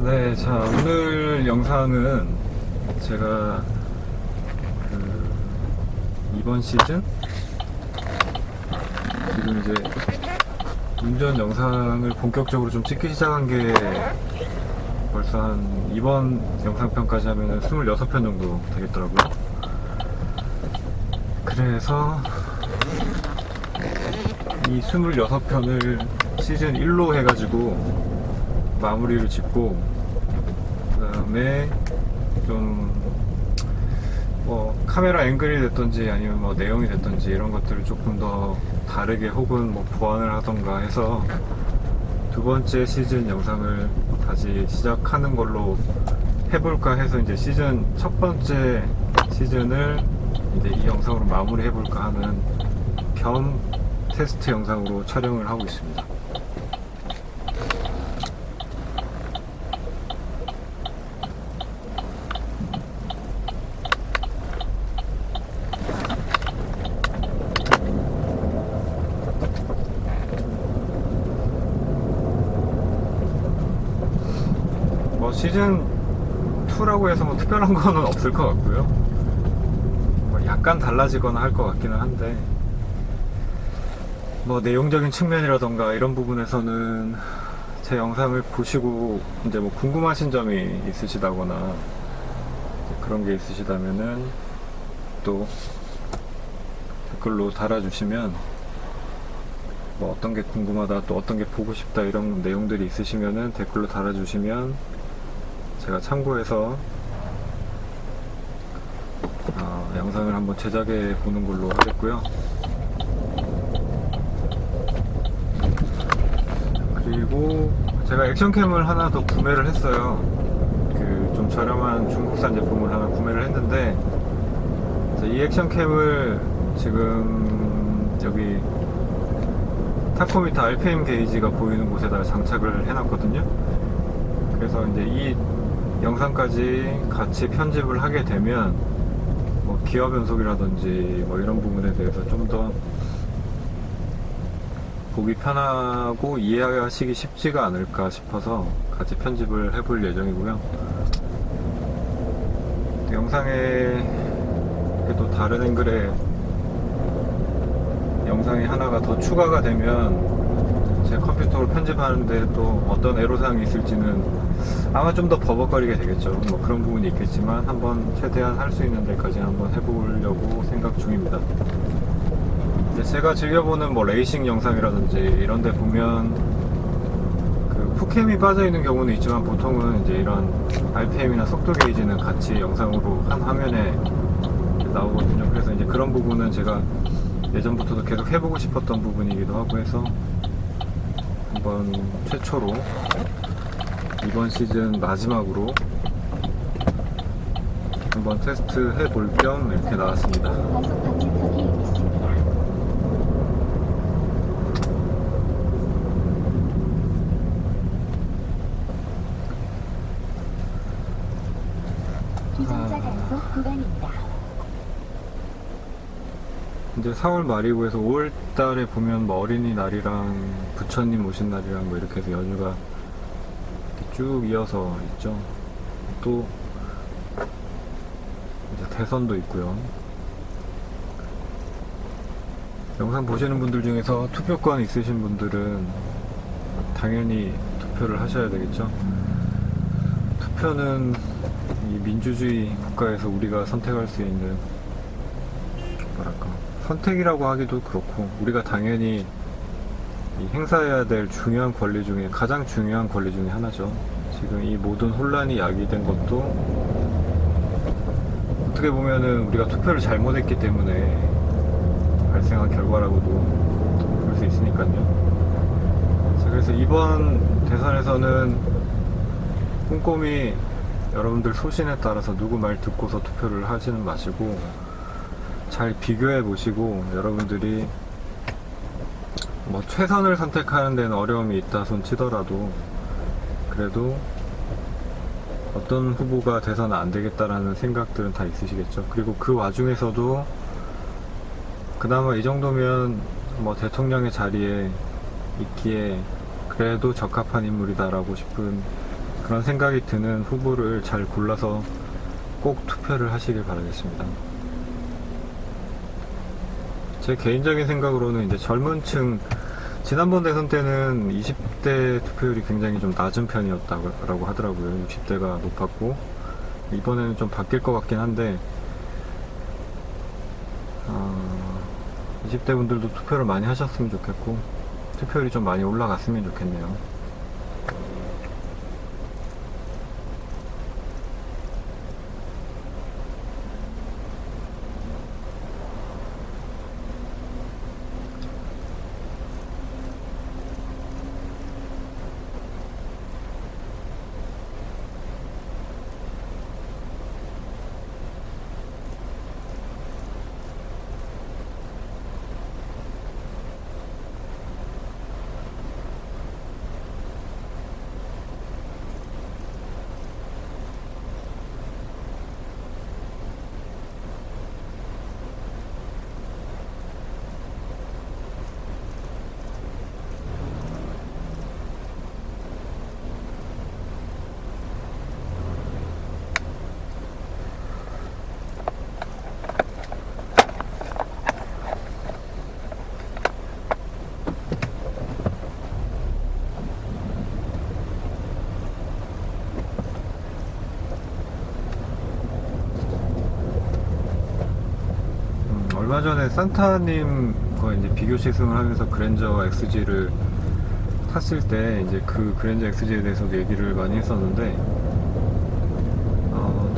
네, 자, 오늘 영상은 제가 이번 시즌 지금 이제 운전 영상을 본격적으로 좀 찍기 시작한 게 벌써 한 이번 영상편까지 하면은 26편 정도 되겠더라고요. 그래서 이 26편을 시즌 1로 해가지고 마무리를 짓고, 그 다음에 좀 카메라 앵글이 됐던지 아니면 내용이 됐던지 이런 것들을 조금 더 다르게 혹은 보완을 하던가 해서 두 번째 시즌 영상을 다시 시작하는 걸로 해볼까 해서 이제 시즌 첫 번째 시즌을 이제 이 영상으로 마무리 해볼까 하는 겸 테스트 영상으로 촬영을 하고 있습니다. 시즌 2라고 해서 특별한 거는 없을 것 같고요. 약간 달라지거나 할 것 같기는 한데, 내용적인 측면이라던가 이런 부분에서는 제 영상을 보시고 이제 궁금하신 점이 있으시다거나 그런 게 있으시다면은 또 댓글로 달아주시면, 어떤 게 궁금하다, 또 어떤 게 보고 싶다 이런 내용들이 있으시면은 댓글로 달아주시면 제가 참고해서 영상을 한번 제작해 보는 걸로 하겠고요. 그리고 제가 액션캠을 하나 더 구매를 했어요. 좀 저렴한 중국산 제품을 하나 구매를 했는데, 이 액션캠을 지금 여기 타코미터 RPM 게이지가 보이는 곳에다가 장착을 해놨거든요. 그래서 이제 이 영상까지 같이 편집을 하게 되면 기어 변속이라든지 이런 부분에 대해서 좀 더 보기 편하고 이해하시기 쉽지가 않을까 싶어서 같이 편집을 해볼 예정이고요. 영상에 또 다른 앵글의 영상이 하나가 더 추가가 되면 제 컴퓨터로 편집하는데 또 어떤 애로사항이 있을지는 아마 좀 더 버벅거리게 되겠죠. 그런 부분이 있겠지만 한번 최대한 할 수 있는 데까지 한번 해보려고 생각 중입니다. 이제 제가 즐겨보는 레이싱 영상이라든지 이런 데 보면 푸캠이 빠져있는 경우는 있지만 보통은 이제 이런 RPM이나 속도 게이지는 같이 영상으로 한 화면에 나오거든요. 그래서 이제 그런 부분은 제가 예전부터도 계속 해보고 싶었던 부분이기도 하고 해서 한번 최초로 이번 시즌 마지막으로 한번 테스트 해볼 겸 이렇게 나왔습니다. 기존자 단속 구간입니다. 이제 4월 말이고 해서 5월 달에 보면 어린이날이랑 부처님 오신 날이랑 이렇게 해서 연휴가 이렇게 쭉 이어서 있죠. 또 이제 대선도 있고요. 영상 보시는 분들 중에서 투표권 있으신 분들은 당연히 투표를 하셔야 되겠죠. 투표는 이 민주주의 국가에서 우리가 선택할 수 있는 선택이라고 하기도 그렇고, 우리가 당연히 행사해야 될 중요한 권리 중에 가장 중요한 권리 중에 하나죠. 지금 이 모든 혼란이 야기된 것도 어떻게 보면은 우리가 투표를 잘못했기 때문에 발생한 결과라고도 볼 수 있으니까요. 그래서 이번 대선에서는 꼼꼼히 여러분들 소신에 따라서 누구 말 듣고서 투표를 하지는 마시고 잘 비교해 보시고, 여러분들이 최선을 선택하는 데는 어려움이 있다 손 치더라도 그래도 어떤 후보가 돼서는 안 되겠다라는 생각들은 다 있으시겠죠. 그리고 그 와중에서도 그나마 이 정도면 대통령의 자리에 있기에 그래도 적합한 인물이다라고 싶은 그런 생각이 드는 후보를 잘 골라서 꼭 투표를 하시길 바라겠습니다. 제 개인적인 생각으로는 이제 젊은 층, 지난번 대선 때는 20대 투표율이 굉장히 좀 낮은 편이었다고 하더라고요. 60대가 높았고, 이번에는 좀 바뀔 것 같긴 한데, 20대 분들도 투표를 많이 하셨으면 좋겠고, 투표율이 좀 많이 올라갔으면 좋겠네요. 얼마 전에 산타님과 이제 비교 시승을 하면서 그랜저 XG를 탔을 때 이제 그 그랜저 XG에 대해서도 얘기를 많이 했었는데,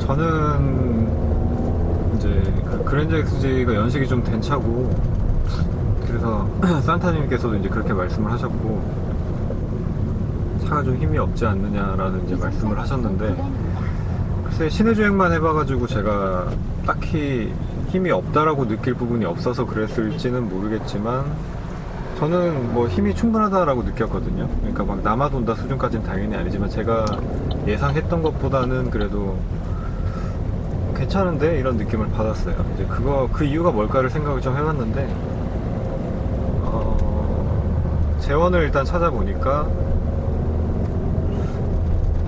저는 이제 그 그랜저 XG가 연식이 좀 된 차고, 그래서 산타님께서도 이제 그렇게 말씀을 하셨고, 차가 좀 힘이 없지 않느냐라는 이제 말씀을 하셨는데, 글쎄 시내 주행만 해봐가지고 제가 딱히 힘이 없다라고 느낄 부분이 없어서 그랬을지는 모르겠지만, 저는 뭐 힘이 충분하다라고 느꼈거든요. 그러니까 막 남아돈다 수준까지는 당연히 아니지만 제가 예상했던 것보다는 그래도 괜찮은데 이런 느낌을 받았어요. 이제 그 이유가 뭘까를 생각을 좀 해봤는데, 재원을 일단 찾아보니까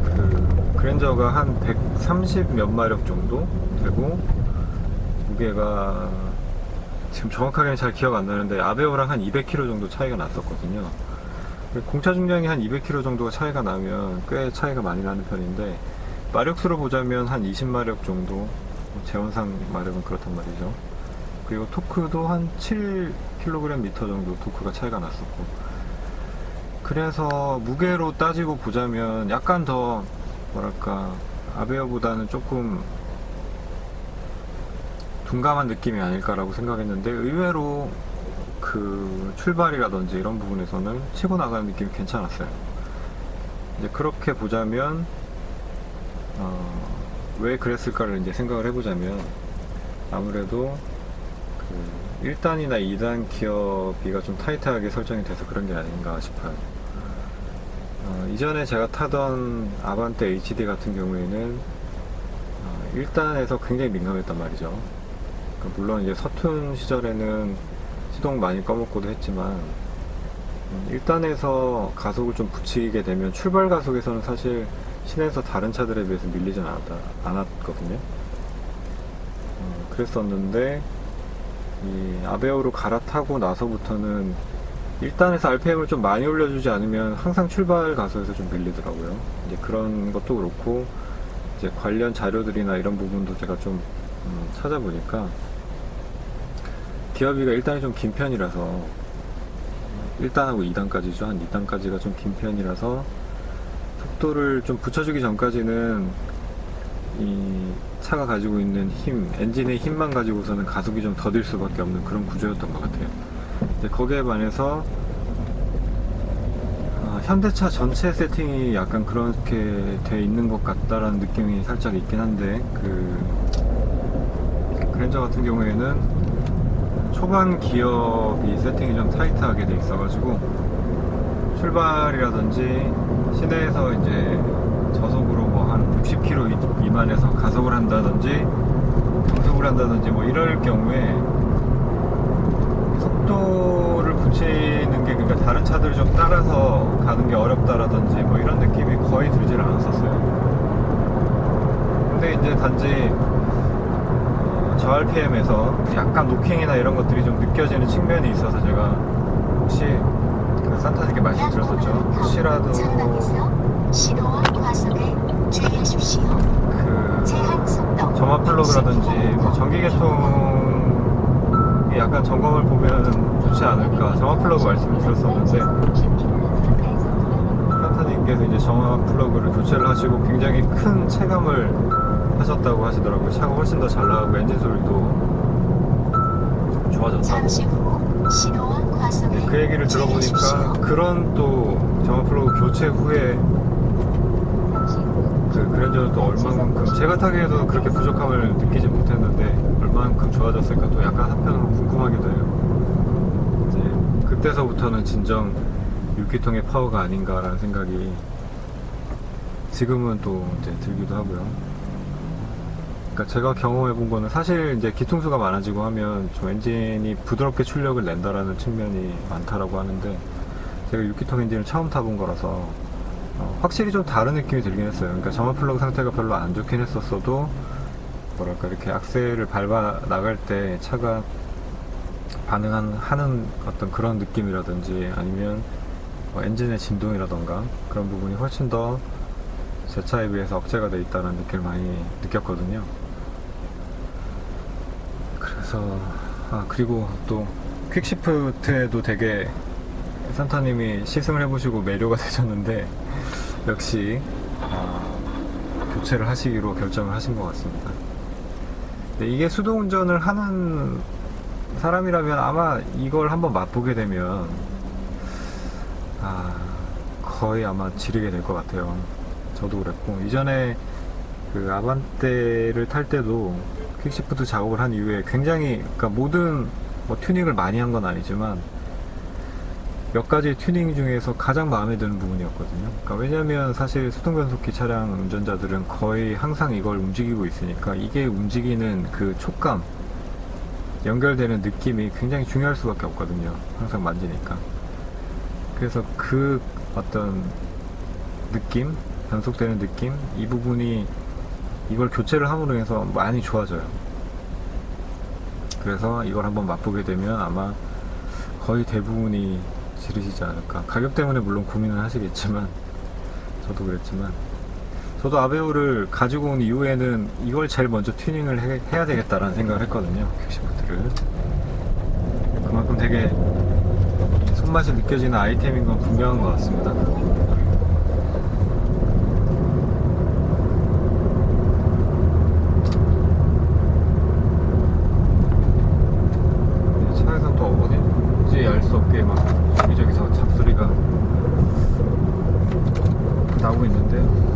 그 그랜저가 한 130 몇 마력 정도 되고, 무게가 지금 정확하게는 잘 기억 안 나는데 아베오랑 한 200kg 정도 차이가 났었거든요. 공차 중량이 한 200kg 정도가 차이가 나면 꽤 차이가 많이 나는 편인데, 마력수로 보자면 한 20마력 정도, 제원상 마력은 그렇단 말이죠. 그리고 토크도 한 7kgm 정도 토크가 차이가 났었고, 그래서 무게로 따지고 보자면 약간 더 뭐랄까 아베어보다는 조금 둔감한 느낌이 아닐까라고 생각했는데, 의외로 그 출발이라든지 이런 부분에서는 치고 나가는 느낌이 괜찮았어요. 이제 그렇게 보자면 왜 그랬을까를 이제 생각을 해보자면, 아무래도 그 1단이나 2단 기어비가 좀 타이트하게 설정이 돼서 그런 게 아닌가 싶어요. 이전에 제가 타던 아반떼 HD 같은 경우에는 1단에서 굉장히 민감했단 말이죠. 그러니까 물론 이제 서툰 시절에는 시동 많이 꺼먹고도 했지만, 1단에서 가속을 좀 붙이게 되면 출발 가속에서는 사실 시내에서 다른 차들에 비해서 밀리진 않았거든요. 그랬었는데 이 아베오로 갈아타고 나서부터는 1단에서 RPM을 좀 많이 올려주지 않으면 항상 출발 가속에서 좀 밀리더라고요. 이제 그런 것도 그렇고, 이제 관련 자료들이나 이런 부분도 제가 좀 찾아보니까 기어비가 1단이 좀 긴 편이라서, 1단하고 2단까지죠. 한 2단까지가 좀 긴 편이라서 속도를 좀 붙여주기 전까지는 이 차가 가지고 있는 힘, 엔진의 힘만 가지고서는 가속이 좀 더딜 수밖에 없는 그런 구조였던 것 같아요. 근데 거기에 반해서 현대차 전체 세팅이 약간 그렇게 돼 있는 것 같다라는 느낌이 살짝 있긴 한데, 그랜저 같은 경우에는 초반 기어비 세팅이 좀 타이트하게 돼 있어가지고, 출발이라든지 시내에서 이제 저속으로 뭐 한 60km 미만에서 가속을 한다든지 정속을 한다든지 뭐 이럴 경우에 속도를 붙이는 게, 그러니까 다른 차들 좀 따라서 가는 게 어렵다라든지 뭐 이런 느낌이 거의 들질 않았었어요. 단지 저 RPM에서 약간 노킹이나 이런 것들이 좀 느껴지는 측면이 있어서 제가 혹시 그 산타님께 말씀드렸었죠. 혹시라도 신호와 과속에 주의하십시오. 그 제한 속도 점화 플러그라든지 뭐 전기 계통이 약간 점검을 보면 좋지 않을까. 점화 플러그 말씀을 드렸었는데 산타님께서 이제 점화 플러그를 교체를 하시고 굉장히 큰 체감을 하셨다고 하시더라고요. 차가 훨씬 더 잘 나가고 엔진 소리도 좋아졌다고. 잠시 후 신호와 과속에 그 얘기를 들어보니까 주의하십시오. 그런 또 점화 플러그 교체 후에 그 그랜저는 또 얼마만큼 제가 타기에도 그렇게 부족함을 느끼지 못했는데 얼마만큼 좋아졌을까 또 약간 한편으로 궁금하기도 해요. 이제 그때서부터는 진정 6기통의 파워가 아닌가라는 생각이 지금은 또 이제 들기도 하고요. 그러니까 제가 경험해 본 거는 사실 이제 기통수가 많아지고 하면 좀 엔진이 부드럽게 출력을 낸다라는 측면이 많다라고 하는데 제가 6기통 엔진을 처음 타본 거라서 확실히 좀 다른 느낌이 들긴 했어요. 그러니까 점화 플러그 상태가 별로 안 좋긴 했었어도 뭐랄까 이렇게 악셀을 밟아 나갈 때 차가 하는 어떤 그런 느낌이라든지 아니면 엔진의 진동이라던가 그런 부분이 훨씬 더 제 차에 비해서 억제가 돼 있다는 느낌을 많이 느꼈거든요. 그래서 그리고 또 퀵시프트에도 되게 산타님이 시승을 해보시고 매료가 되셨는데 역시 교체를 하시기로 결정을 하신 것 같습니다. 근데 이게 수동 운전을 하는 사람이라면 아마 이걸 한번 맛보게 되면 거의 아마 지르게 될 것 같아요. 저도 그랬고 이전에 그 아반떼를 탈 때도 퀵시프트 작업을 한 이후에 굉장히 그러니까 모든 튜닝을 많이 한 건 아니지만 몇 가지 튜닝 중에서 가장 마음에 드는 부분이었거든요. 그러니까 왜냐면 사실 수동변속기 차량 운전자들은 거의 항상 이걸 움직이고 있으니까 이게 움직이는 그 촉감, 연결되는 느낌이 굉장히 중요할 수밖에 없거든요. 항상 만지니까. 그래서 그 어떤 느낌, 변속되는 느낌, 이 부분이 이걸 교체를 함으로 해서 많이 좋아져요. 그래서 이걸 한번 맛보게 되면 아마 거의 대부분이 지르시지 않을까. 가격 때문에 물론 고민을 하시겠지만 저도 그랬지만 저도 아베오를 가지고 온 이후에는 이걸 제일 먼저 튜닝을 해야 되겠다라는 생각을 했거든요. 퀵시프트를. 그만큼 되게 손맛이 느껴지는 아이템인 건 분명한 것 같습니다. 차에서 또 어딘지 알 수 없게 막 여기저기서 잡소리가 나오고 있는데요.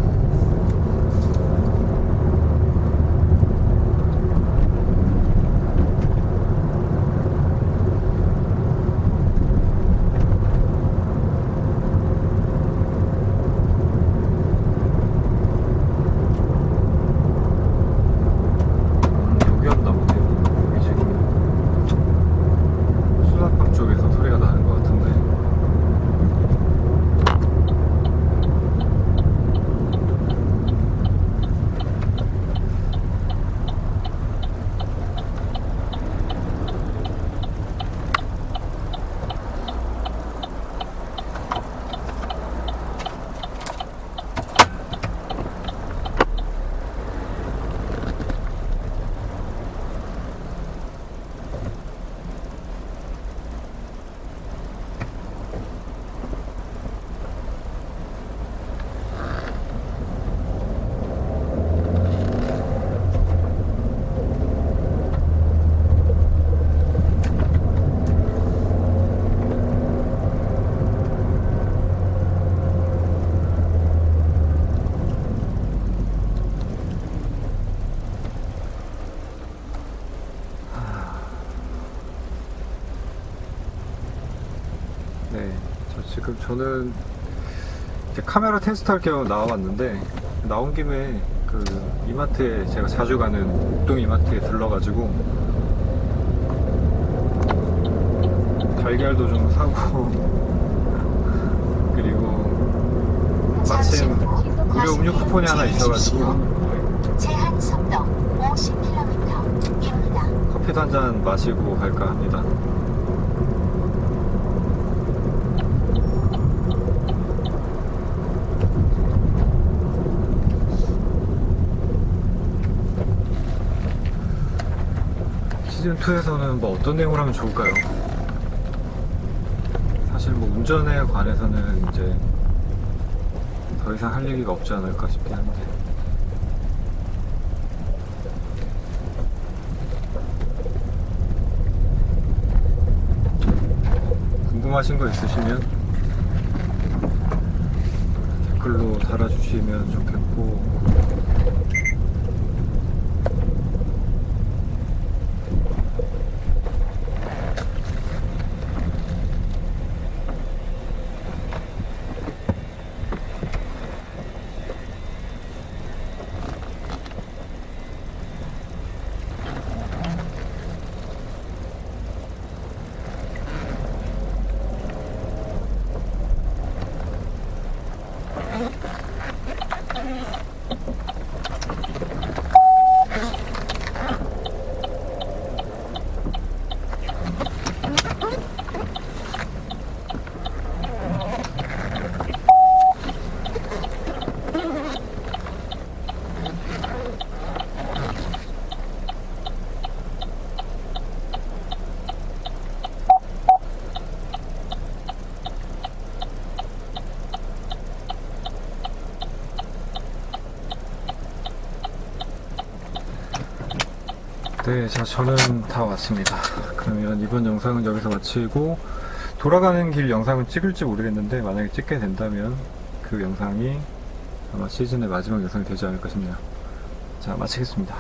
여기였나 보네요. 여기 지금 수납방 쪽에서 소리가 나는 것 같은데. 네, 지금 저는 이제 카메라 테스트할 겸 나와봤는데 나온 김에 그 이마트에 제가 자주 가는 옥동 이마트에 들러가지고 달걀도 좀 사고 그리고 마침 무료 음료 쿠폰이 하나 있어가지고 제한 속도 속도 50km입니다. 커피도 한 잔 마시고 갈까 합니다. 시즌2에서는 뭐 어떤 내용을 하면 좋을까요? 사실 뭐 운전에 관해서는 이제 더 이상 할 얘기가 없지 않을까 싶긴 한데. 궁금하신 거 있으시면 댓글로 달아주시면 좋겠고, 네, 자, 저는 다 왔습니다. 그러면 이번 영상은 여기서 마치고, 돌아가는 길 영상은 찍을지 모르겠는데 만약에 찍게 된다면 그 영상이 아마 시즌의 마지막 영상이 되지 않을까 싶네요. 자, 마치겠습니다.